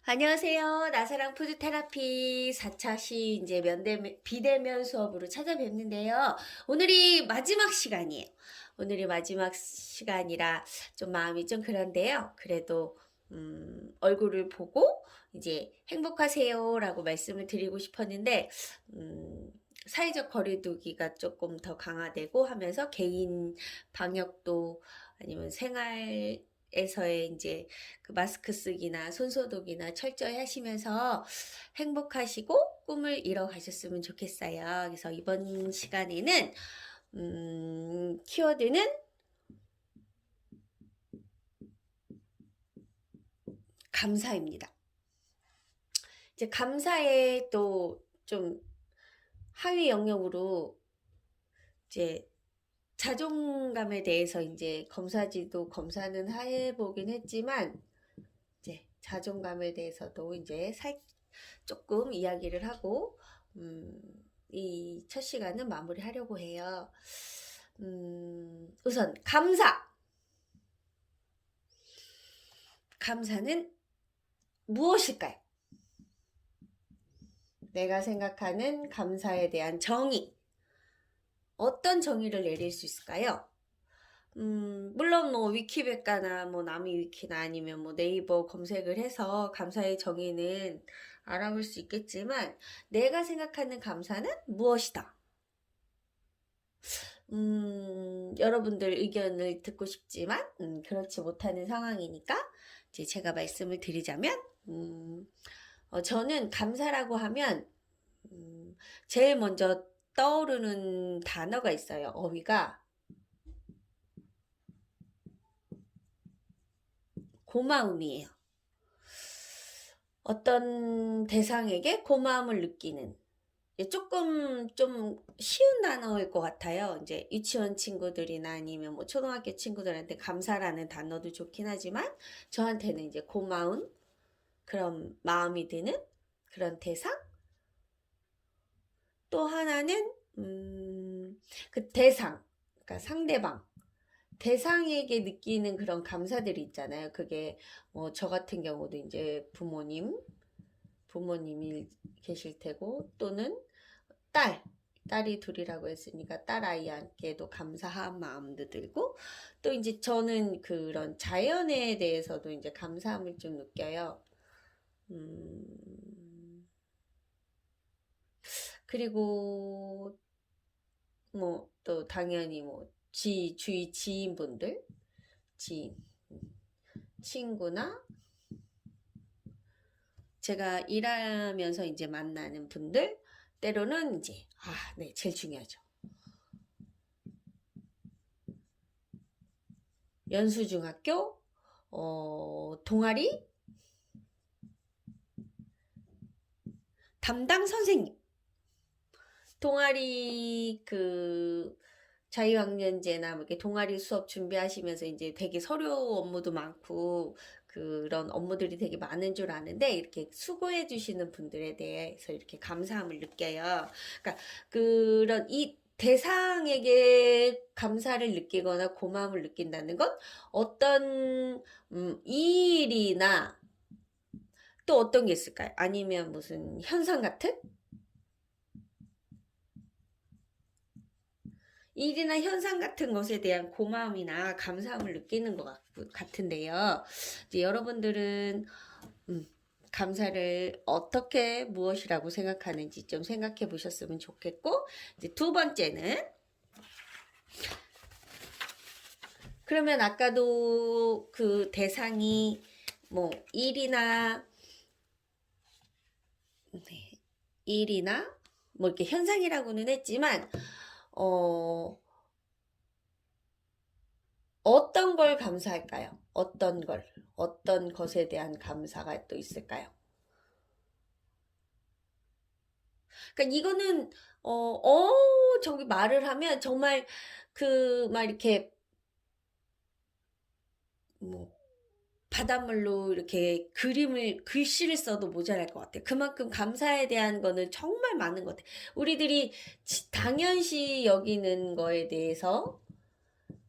안녕하세요. 나사랑 푸드테라피 4차 시 이제 비대면 수업으로 찾아뵙는데요. 오늘이 마지막 시간이에요. 오늘이 마지막 시간이라 좀 마음이 좀 그런데요. 그래도 얼굴을 보고 이제 행복하세요라고 말씀을 드리고 싶었는데 사회적 거리두기가 조금 더 강화되고 하면서 개인 방역도 아니면 생활에서의 이제 그 마스크 쓰기나 손소독이나 철저히 하시면서 행복하시고 꿈을 이뤄 가셨으면 좋겠어요. 그래서 이번 시간에는 키워드는 감사입니다. 이제 감사의 또 좀 하위 영역으로 이제 자존감에 대해서 이제 검사는 해보긴 했지만 이제 자존감에 대해서도 이제 조금 이야기를 하고 이 첫 시간은 마무리하려고 해요. 우선 감사는 무엇일까요? 내가 생각하는 감사에 대한 정의, 어떤 정의를 내릴 수 있을까요? 물론 뭐 위키백과나 뭐 남이 위키나 아니면 뭐 네이버 검색을 해서 감사의 정의는 알아볼 수 있겠지만 내가 생각하는 감사는 무엇이다? 여러분들 의견을 듣고 싶지만 그렇지 못하는 상황이니까 이제 제가 말씀을 드리자면 저는 감사라고 하면 제일 먼저 떠오르는 단어가 있어요. 어휘가 고마움이에요. 어떤 대상에게 고마움을 느끼는 조금 좀 쉬운 단어일 것 같아요. 이제 유치원 친구들이나 아니면 뭐 초등학교 친구들한테 감사라는 단어도 좋긴 하지만 저한테는 이제 고마운 그런 마음이 드는 그런 대상. 또 하나는 그 대상, 그러니까 상대방. 대상에게 느끼는 그런 감사들이 있잖아요. 그게 뭐 저 같은 경우도 이제 부모님이 계실 테고 또는 딸이 둘이라고 했으니까 딸 아이한테도 감사한 마음도 들고 또 이제 저는 그런 자연에 대해서도 이제 감사함을 좀 느껴요. 그리고 뭐 또 당연히 뭐 주위 지인분들, 지인, 친구나 제가 일하면서 이제 만나는 분들 때로는 이제 네, 제일 중요하죠. 연수중학교 동아리 담당 선생님. 동아리 그 자유학년제나 뭐 이렇게 동아리 수업 준비하시면서 이제 되게 서류 업무도 많고 그런 업무들이 되게 많은 줄 아는데 이렇게 수고해 주시는 분들에 대해서 이렇게 감사함을 느껴요. 그러니까 그런 이 대상에게 감사를 느끼거나 고마움을 느낀다는 건 어떤 일이나 또 어떤 게 있을까요? 아니면 무슨 현상 같은? 일이나 현상 같은 것에 대한 고마움이나 감사함을 느끼는 것 같은데요. 이제 여러분들은 감사를 어떻게 무엇이라고 생각하는지 좀 생각해 보셨으면 좋겠고, 이제 두 번째는 그러면 아까도 그 대상이 뭐 일이나 뭐 이렇게 현상이라고는 했지만 어떤 걸 감사할까요? 어떤 것에 대한 감사가 또 있을까요? 그러니까 이거는 저기 말을 하면 정말 그 막 이렇게 뭐 바닷물로 이렇게 글씨를 써도 모자랄 것 같아요. 그만큼 감사에 대한 거는 정말 많은 것 같아요. 우리들이 당연시 여기는 거에 대해서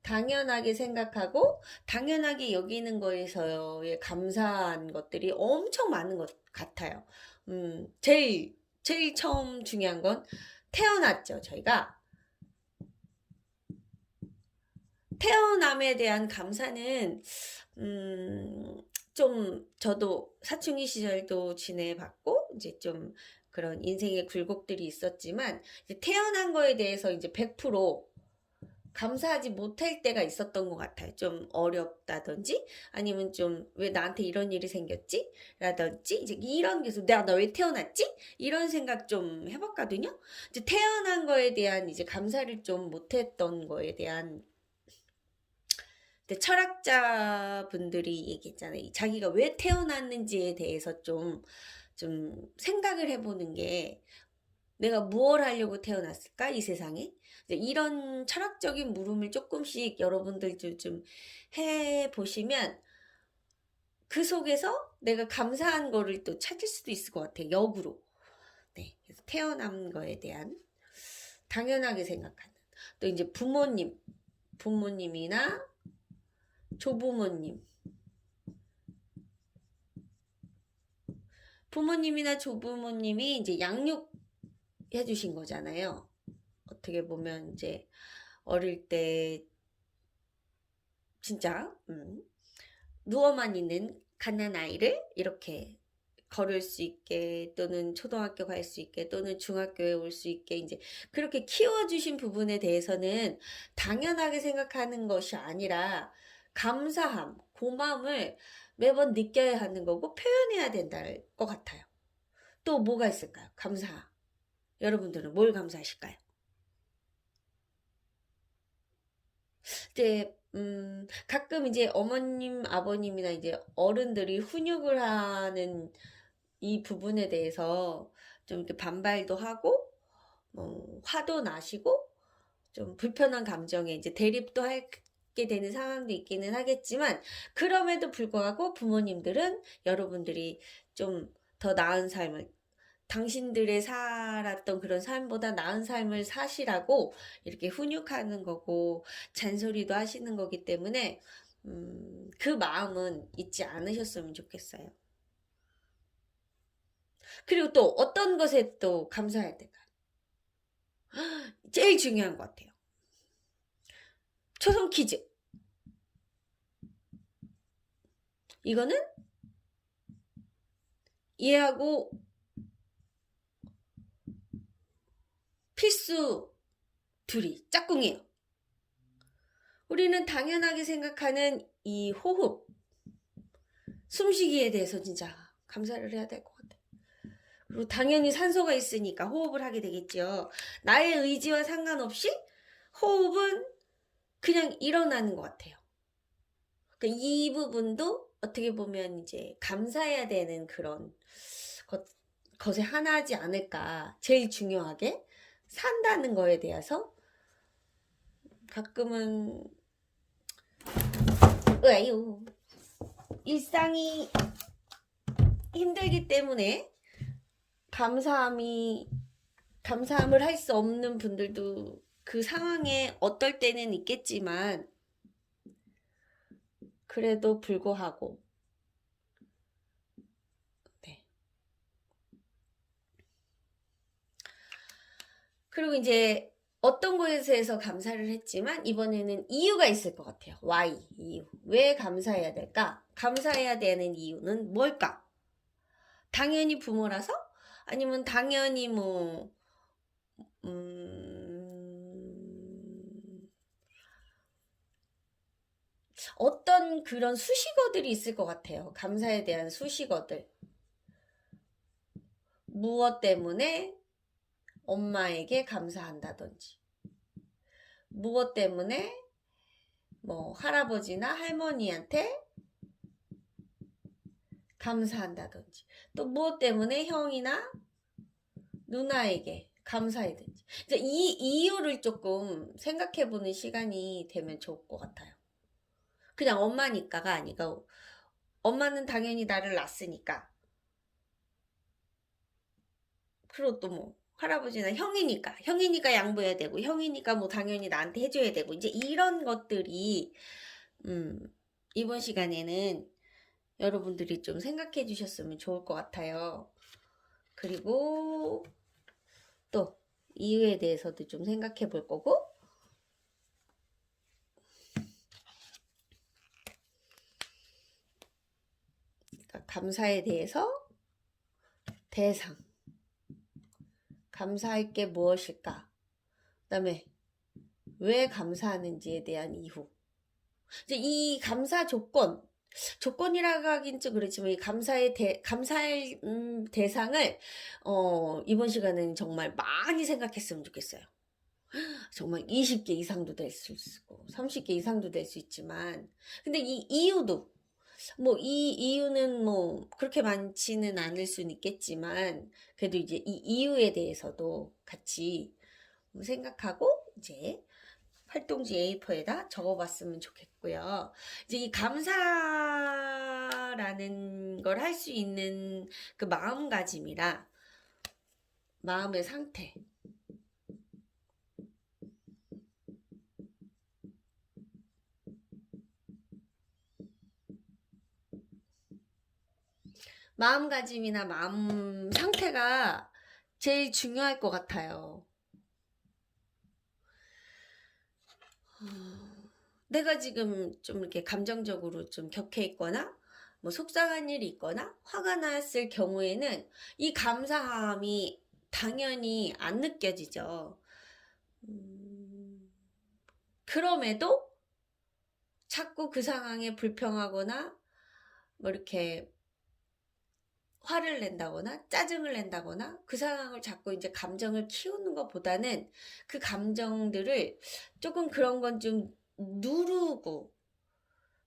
당연하게 생각하고 당연하게 여기는 거에서의 감사한 것들이 엄청 많은 것 같아요. 제일 처음 중요한 건 태어났죠. 저희가 태어남에 대한 감사는 좀 저도 사춘기 시절도 지내봤고 이제 좀 그런 인생의 굴곡들이 있었지만 이제 태어난 거에 대해서 이제 100% 감사하지 못할 때가 있었던 것 같아요. 좀 어렵다든지 아니면 좀 왜 나한테 이런 일이 생겼지? 라든지 이제 이런 게서 내가 나 왜 태어났지? 이런 생각 좀 해봤거든요. 이제 태어난 거에 대한 이제 감사를 좀 못했던 거에 대한 근데 철학자 분들이 얘기했잖아요. 자기가 왜 태어났는지에 대해서 좀 생각을 해보는 게 내가 무엇 하려고 태어났을까? 이 세상에? 이제 이런 철학적인 물음을 조금씩 여러분들도 좀 해보시면 그 속에서 내가 감사한 거를 또 찾을 수도 있을 것 같아요. 역으로. 네. 그래서 태어난 거에 대한 당연하게 생각하는. 또 이제 부모님이나 조부모님. 부모님이나 조부모님이 이제 양육해 주신 거잖아요. 어떻게 보면 이제 어릴 때 진짜 누워만 있는 갓난 아이를 이렇게 걸을 수 있게 또는 초등학교 갈 수 있게 또는 중학교에 올 수 있게 이제 그렇게 키워주신 부분에 대해서는 당연하게 생각하는 것이 아니라 감사함, 고마움을 매번 느껴야 하는 거고 표현해야 된다는 것 같아요. 또 뭐가 있을까요? 감사. 여러분들은 뭘 감사하실까요? 이제 가끔 이제 어머님, 아버님이나 이제 어른들이 훈육을 하는 이 부분에 대해서 좀 이렇게 반발도 하고 화도 나시고 좀 불편한 감정에 이제 대립도 하게 되는 상황도 있기는 하겠지만 그럼에도 불구하고 부모님들은 여러분들이 좀 더 나은 삶을 당신들의 살았던 그런 삶보다 나은 삶을 사시라고 이렇게 훈육하는 거고 잔소리도 하시는 거기 때문에 그 마음은 잊지 않으셨으면 좋겠어요. 그리고 또 어떤 것에 또 감사해야 될까요? 제일 중요한 것 같아요. 초성 퀴즈. 이거는 이해하고 필수 둘이 짝꿍이에요. 우리는 당연하게 생각하는 이 호흡, 숨쉬기에 대해서 진짜 감사를 해야 될 것 같아요. 그리고 당연히 산소가 있으니까 호흡을 하게 되겠죠. 나의 의지와 상관없이 호흡은 그냥 일어나는 것 같아요. 그러니까 이 부분도 어떻게 보면 이제 감사해야 되는 그런 것에 하나지 않을까. 제일 중요하게 산다는 거에 대해서 가끔은 왜요? 일상이 힘들기 때문에 감사함을 할 수 없는 분들도 그 상황에 어떨 때는 있겠지만 그래도 불구하고 네. 그리고 이제 어떤 것에서 감사를 했지만 이번에는 이유가 있을 것 같아요. Why? 이유. 왜 감사해야 될까? 감사해야 되는 이유는 뭘까? 당연히 부모라서? 아니면 당연히 어떤 그런 수식어들이 있을 것 같아요. 감사에 대한 수식어들. 무엇 때문에 엄마에게 감사한다든지, 무엇 때문에 할아버지나 할머니한테 감사한다든지, 또 무엇 때문에 형이나 누나에게 감사해든지. 이 이유를 조금 생각해보는 시간이 되면 좋을 것 같아요. 그냥 엄마니까가 아니고, 엄마는 당연히 나를 낳았으니까. 그리고 또 할아버지나 형이니까 양보해야 되고, 형이니까 뭐 당연히 나한테 해줘야 되고, 이제 이런 것들이, 음, 이번 시간에는 여러분들이 좀 생각해 주셨으면 좋을 것 같아요. 그리고 또 이유에 대해서도 좀 생각해 볼 거고, 그러니까 감사에 대해서 대상, 감사할 게 무엇일까? 그다음에 왜 감사하는지에 대한 이유. 이제 이 감사 조건이라고 하긴 좀 그렇지만 이 감사할 대상을 이번 시간에는 정말 많이 생각했으면 좋겠어요. 정말 20개 이상도 될 수 있고 30개 이상도 될 수 있지만, 근데 이 이유도 뭐 이 이유는 뭐 그렇게 많지는 않을 수는 있겠지만, 그래도 이제 이 이유에 대해서도 같이 생각하고 이제 활동지 A4에다 적어봤으면 좋겠고요. 이제 이 감사라는 걸 할 수 있는 그 마음가짐이라 마음의 상태. 마음가짐이나 마음 상태가 제일 중요할 것 같아요. 내가 지금 좀 이렇게 감정적으로 좀 격해 있거나 뭐 속상한 일이 있거나 화가 났을 경우에는 이 감사함이 당연히 안 느껴지죠. 그럼에도 자꾸 그 상황에 불평하거나 뭐 이렇게 화를 낸다거나 짜증을 낸다거나 그 상황을 자꾸 이제 감정을 키우는 것보다는 그 감정들을 조금 그런 건 좀 누르고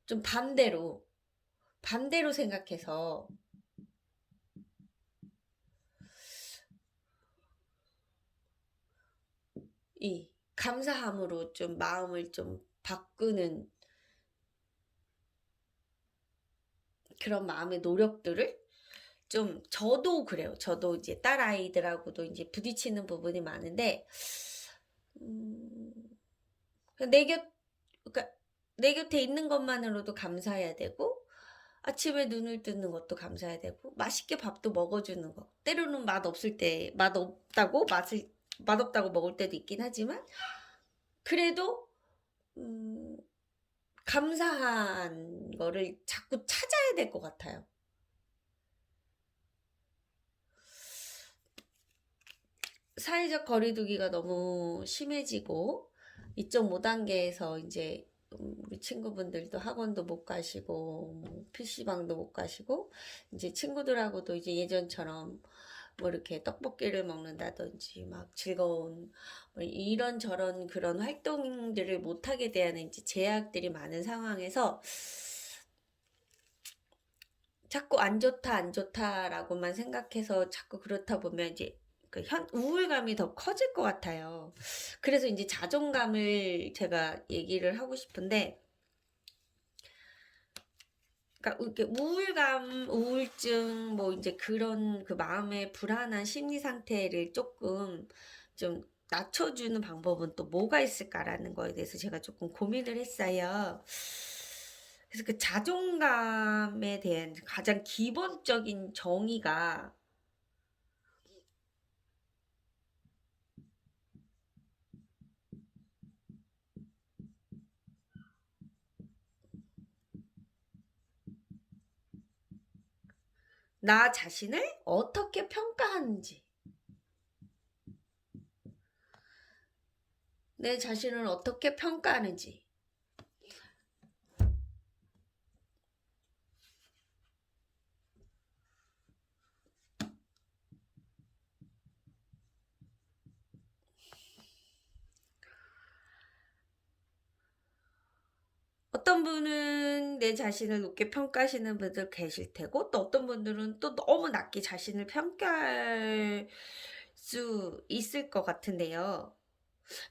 좀 반대로 생각해서 이 감사함으로 좀 마음을 좀 바꾸는 그런 마음의 노력들을 좀, 저도 그래요. 저도 이제 딸 아이들하고도 이제 부딪히는 부분이 많은데, 음, 내 곁, 그러니까 내 곁에 있는 것만으로도 감사해야 되고, 아침에 눈을 뜨는 것도 감사해야 되고, 맛있게 밥도 먹어주는 거. 때로는 맛없다고 먹을 때도 있긴 하지만, 그래도, 음, 감사한 거를 자꾸 찾아야 될 것 같아요. 사회적 거리두기가 너무 심해지고 2.5단계에서 이제 우리 친구분들도 학원도 못 가시고 뭐 PC방도 못 가시고 이제 친구들하고도 이제 예전처럼 뭐 이렇게 떡볶이를 먹는다든지 막 즐거운 뭐 이런저런 그런 활동들을 못하게 되는 이제 제약들이 많은 상황에서 자꾸 안 좋다, 안 좋다라고만 생각해서 자꾸 그렇다 보면 이제 그 우울감이 더 커질 것 같아요. 그래서 이제 자존감을 제가 얘기를 하고 싶은데, 그러니까 이렇게 우울감, 우울증, 뭐 이제 그런 그 마음의 불안한 심리 상태를 조금 좀 낮춰주는 방법은 또 뭐가 있을까라는 거에 대해서 제가 조금 고민을 했어요. 그래서 그 자존감에 대한 가장 기본적인 정의가 나 자신을 어떻게 평가하는지, 내 자신을 어떻게 평가하는지. 어떤 분은 내 자신을 높게 평가하시는 분들 계실 테고, 또 어떤 분들은 또 너무 낮게 자신을 평가할 수 있을 것 같은데요.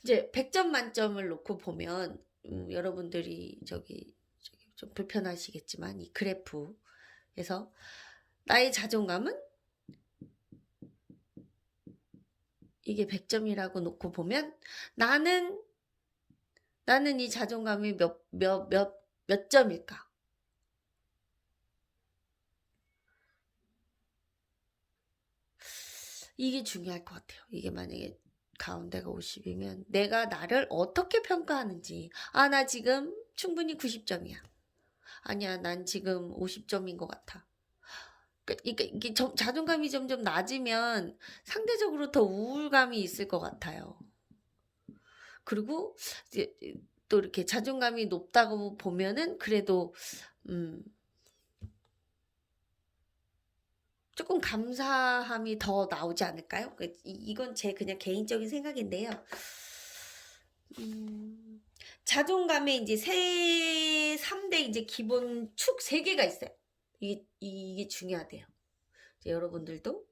이제 100점 만점을 놓고 보면, 여러분들이 저기 좀 불편하시겠지만, 이 그래프에서 나의 자존감은 이게 100점이라고 놓고 보면 나는 이 자존감이 몇 점일까? 이게 중요할 것 같아요. 이게 만약에 가운데가 50이면 내가 나를 어떻게 평가하는지. 아, 나 지금 충분히 90점이야. 아니야, 난 지금 50점인 것 같아. 이게 자존감이 점점 낮으면 상대적으로 더 우울감이 있을 것 같아요. 그리고 이제 또 이렇게 자존감이 높다고 보면은 그래도 조금 감사함이 더 나오지 않을까요? 이건 제 그냥 개인적인 생각인데요. 자존감에 이제 3대 이제 기본 축 3개가 있어요. 이게 중요하대요. 여러분들도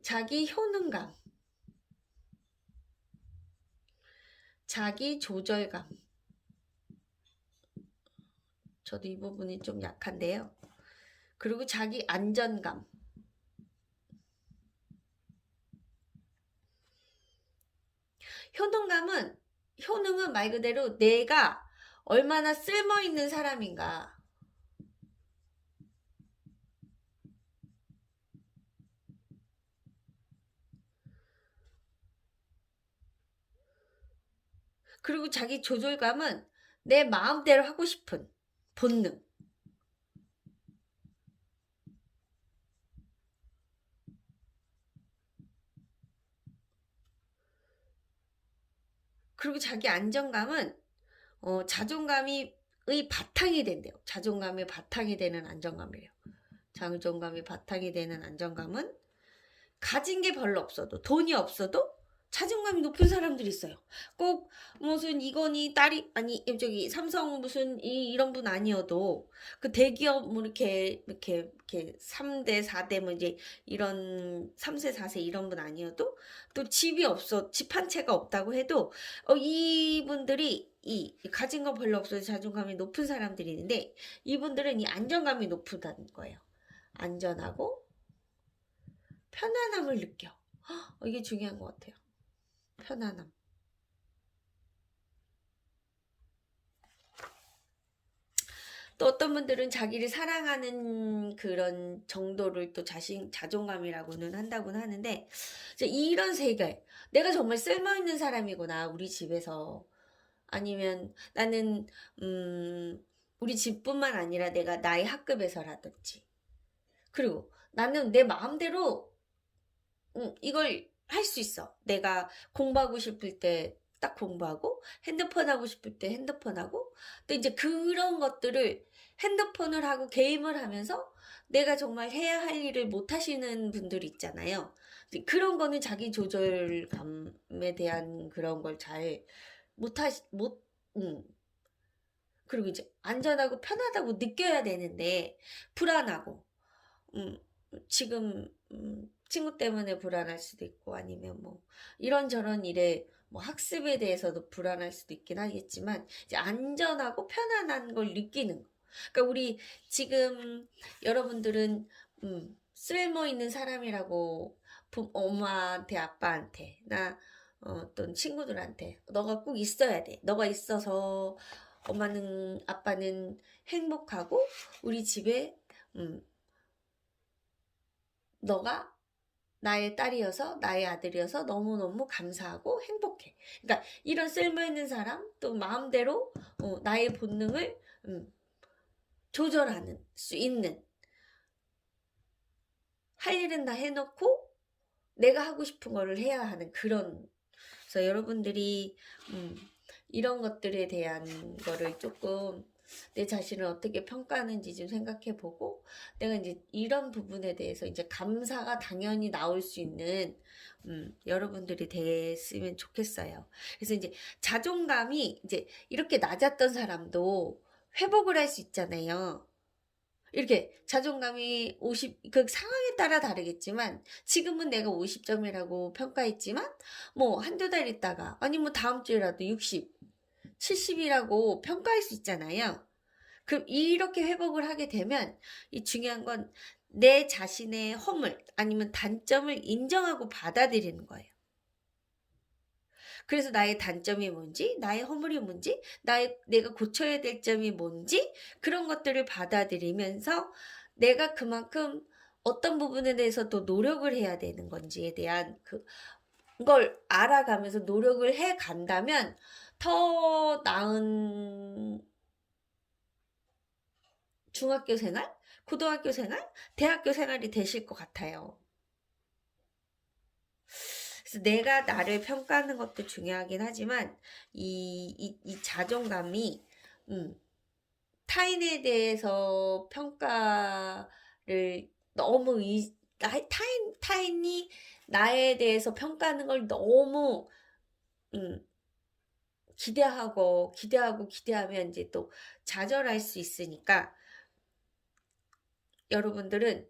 자기 효능감, 자기 조절감. 저도 이 부분이 좀 약한데요. 그리고 자기 안전감. 효능은 말 그대로 내가 얼마나 쓸모있는 사람인가. 그리고 자기 조절감은 내 마음대로 하고 싶은 본능. 그리고 자기 안정감은 자존감이 바탕이 된대요. 자존감의 바탕이 되는 안정감이래요. 자존감이 바탕이 되는 안정감은 가진 게 별로 없어도, 돈이 없어도 자존감이 높은 사람들이 있어요. 꼭 무슨 이건희 딸이 아니 저기 삼성 무슨 이런 분 아니어도 그 대기업 뭐 이렇게 3대 4대 뭐 이제 이런 3세 4세 이런 분 아니어도 또 집이 없어 집 한 채가 없다고 해도 이분들이 이 가진 거 별로 없어도 자존감이 높은 사람들이 있는데 이분들은 이 안정감이 높다는 거예요. 안전하고 편안함을 느껴. 이게 중요한 것 같아요. 편안함. 또 어떤 분들은 자기를 사랑하는 그런 정도를 또 자존감이라고는 한다고는 하는데, 이런 세계, 내가 정말 쓸모있는 사람이구나, 우리 집에서. 아니면 나는, 우리 집뿐만 아니라 내가 나의 학급에서라든지. 그리고 나는 내 마음대로, 이걸 할 수 있어. 내가 공부하고 싶을 때 딱 공부하고 핸드폰 하고 싶을 때 핸드폰 하고 또 이제 그런 것들을 핸드폰을 하고 게임을 하면서 내가 정말 해야 할 일을 못 하시는 분들이 있잖아요. 그런 거는 자기 조절감에 대한 그런 걸 잘 못 그리고 이제 안전하고 편하다고 느껴야 되는데 불안하고 지금 친구 때문에 불안할 수도 있고 아니면 뭐 이런저런 일에 뭐 학습에 대해서도 불안할 수도 있긴 하겠지만 이제 안전하고 편안한 걸 느끼는 거. 그러니까 우리 지금 여러분들은 쓸모 있는 사람이라고 엄마한테 아빠한테 나 어떤 친구들한테 너가 꼭 있어야 돼. 너가 있어서 엄마는 아빠는 행복하고 우리 집에 너가 나의 딸이어서 나의 아들이어서 너무너무 감사하고 행복해. 그러니까 이런 쓸모있는 사람 또 마음대로 나의 본능을 조절하는 수 있는 할 일은 다 해놓고 내가 하고 싶은 거를 해야 하는 그런 그래서 여러분들이 이런 것들에 대한 거를 조금 내 자신을 어떻게 평가하는지 좀 생각해보고 내가 이제 이런 부분에 대해서 이제 감사가 당연히 나올 수 있는 여러분들이 됐으면 좋겠어요. 그래서 이제 자존감이 이제 이렇게 낮았던 사람도 회복을 할 수 있잖아요. 이렇게 자존감이 그 상황에 따라 다르겠지만 지금은 내가 50점이라고 평가했지만 뭐 한두 달 있다가 아니 뭐 다음 주에라도 60, 70이라고 평가할 수 있잖아요. 그럼 이렇게 회복을 하게 되면 이 중요한 건 내 자신의 허물 아니면 단점을 인정하고 받아들이는 거예요. 그래서 나의 단점이 뭔지, 나의 허물이 뭔지, 내가 고쳐야 될 점이 뭔지 그런 것들을 받아들이면서 내가 그만큼 어떤 부분에 대해서 더 노력을 해야 되는 건지에 대한 그걸 알아가면서 노력을 해 간다면 더 나은 중학교 생활, 고등학교 생활, 대학교 생활이 되실 것 같아요. 그래서 내가 나를 평가하는 것도 중요하긴 하지만 이 자존감이 타인에 대해서 평가를 너무 타인이 나에 대해서 평가하는 걸 너무 기대하면 이제 또 좌절할 수 있으니까 여러분들은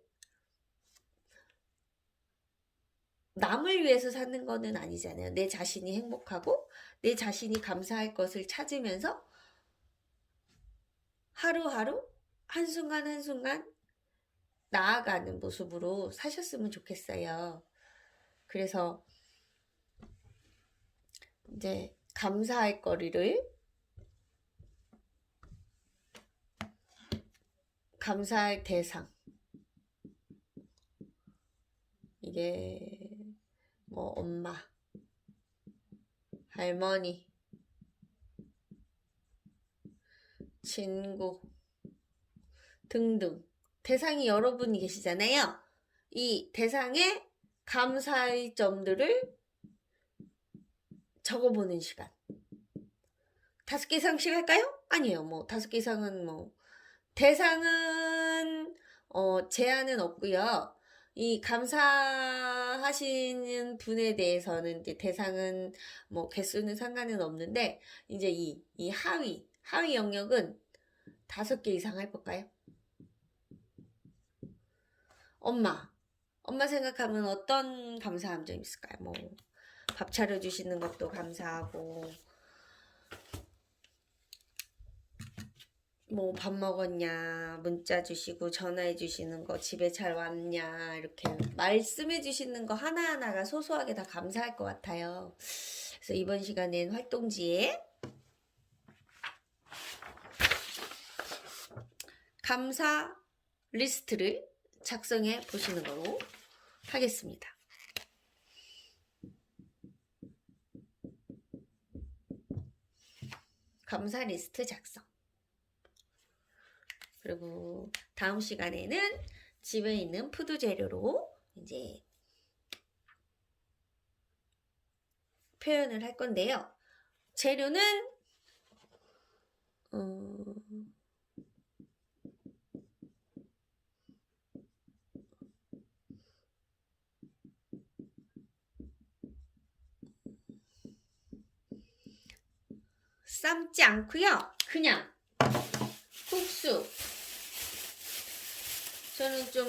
남을 위해서 사는 거는 아니잖아요. 내 자신이 행복하고 내 자신이 감사할 것을 찾으면서 하루하루 한순간 한순간 나아가는 모습으로 사셨으면 좋겠어요. 그래서 이제 감사할 거리를 감사할 대상 이게 뭐 엄마, 할머니, 친구 등등 대상이 여러분이 계시잖아요. 이 대상에 감사할 점들을 적어보는 시간. 5개 이상씩 할까요? 아니에요. 뭐 5개 이상은 뭐 대상은 제한은 없고요. 이 감사하시는 분에 대해서는 이제 대상은 뭐 개수는 상관은 없는데 이제 이 하위 영역은 5개 이상 해볼까요? 엄마 생각하면 어떤 감사함 좀 있을까요? 뭐 밥 차려주시는 것도 감사하고 뭐 밥 먹었냐, 문자 주시고 전화해 주시는 거, 집에 잘 왔냐 이렇게 말씀해 주시는 거 하나하나가 소소하게 다 감사할 것 같아요. 그래서 이번 시간엔 활동지에 감사 리스트를 작성해 보시는 거로 하겠습니다. 감사 리스트 작성. 그리고 다음 시간에는 집에 있는 푸드 재료로 이제 표현을 할 건데요. 재료는 삶지 않고요. 그냥 국수. 저는 좀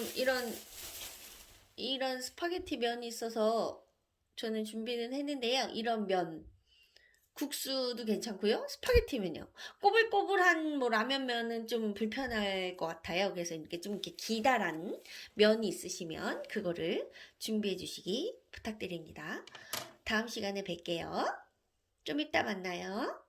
이런 스파게티 면이 있어서 저는 준비는 했는데요. 이런 면 국수도 괜찮고요. 스파게티면요. 꼬불꼬불한 뭐 라면면은 좀 불편할 것 같아요. 그래서 이렇게 기다란 면이 있으시면 그거를 준비해 주시기 부탁드립니다. 다음 시간에 뵐게요. 좀 이따 만나요.